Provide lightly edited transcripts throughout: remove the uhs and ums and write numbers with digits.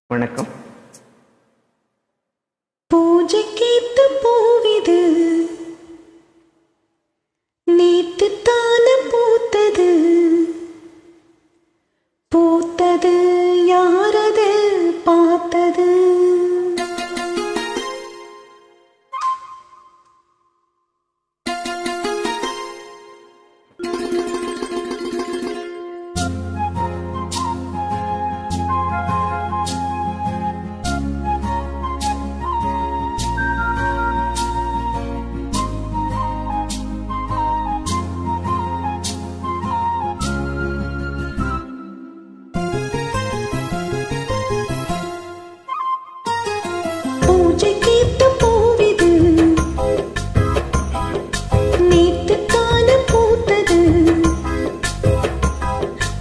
வணக்கம். பூஜைக்கேத்த பூவிது நேத்து தான பூத்தது, பூத்தது யாரது பார்த்தது. பூஜைக்கேத்த பூவிது நேத்து தான பூத்தது,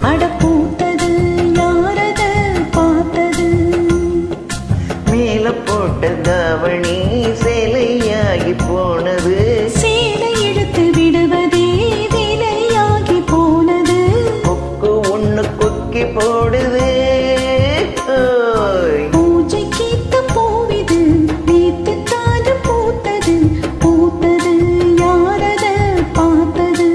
அட பூத்தது யாரத பார்த்தது. மேல போட்ட தாவணி சேலையாகி போனது, சேலை எடுத்து விடுவதே வேலையாகி போனது. கொக்கு ஒண்ணு கொக்கி போடுது. பூஜைக்கேத்த பூவிது நேத்து தான பூத்தது, பூத்தது யாரத பார்த்தது.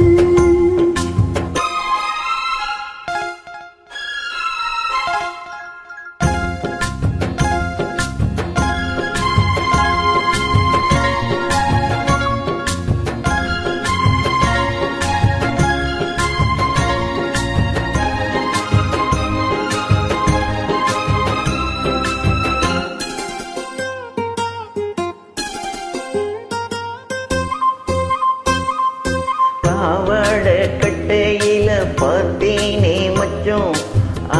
பாவாட கட்டையில பார்த்தேனே மச்சம்,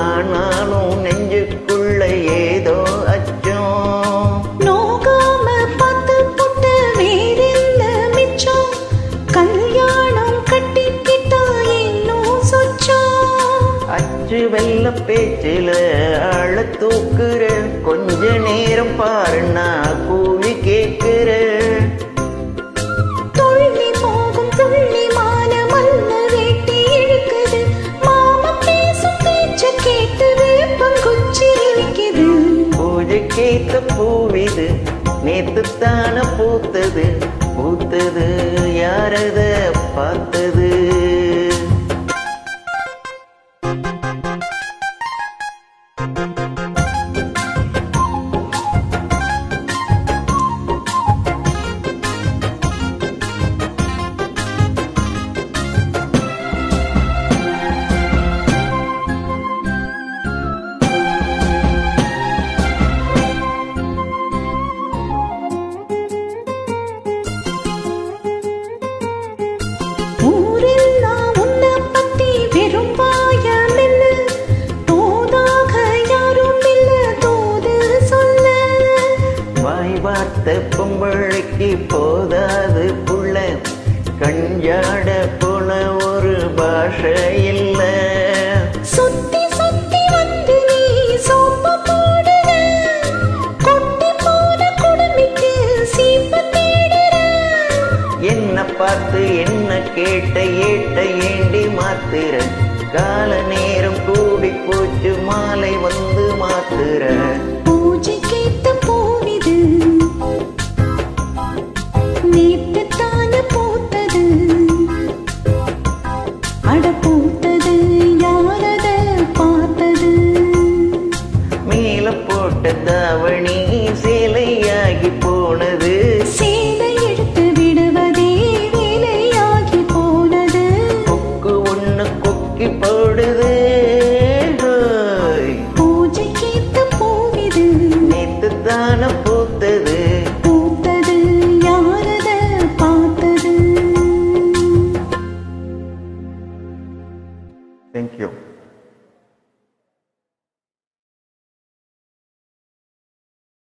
ஆனாலும் நெஞ்சுக்குள்ள ஏதோ அச்சம். நோகாம பார்த்து புட்டு வேறென்ன மிச்சம், கல்யாணம் கட்டிக்கிட்டா இன்னும் சொச்சம். அச்சு வெள்ள பேச்சில ஆள தூக்குற, கொஞ்ச நேரம் பாருன்னா கூலி கேட்கிற. துள்ளி போகும் துள்ளி மான மல்ல வேட்டி இழுக்குது, மாமா பேசும் பேச்ச கேட்டு வேப்பங்குச்சி இனிக்குது. பூஜைக்கேத்த பூவிது நேத்து தான பூத்தது, பூத்தது யாரத பார்த்தது. ஊரெல்லாம் உன்னை பத்தி வெறும் வாயாமென்னு, தோதாக யாரும் இல்ல தூது சொல்ல. வாய் வார்த்த பொம்பளைக்கு போதாது புள்ள, கஞ்சாட போல ஒரு பாஷை இல்ல. சுத்தி சுத்தி வந்து நீ சோப்பு போடுற, கொட்டி போன குடுமிக்கு சீப்ப தேடுற. என்ன பார்த்து என்ன கேட்ட ஏட்ட ஏண்டி மாத்துற, கால நேரம் கூடி போச்சு மாலை வந்து மாத்துற. பூஜைக்கேத்த பூவிது நேத்து தான பூத்தது, அட பூத்தது யாரத பார்த்தது. மேல போட்ட தாவணி சேலையாகி போனது, சேலை எடுத்து விடுவதே வேலையாகி போனது. கொக்கு ஒண்ணு கொக்கி போடுது. பூஜைக்கேத்த பூவிது நேத்து தான பூத்தது, பூத்தது யாரத பார்த்தது. தேங்க்யூ.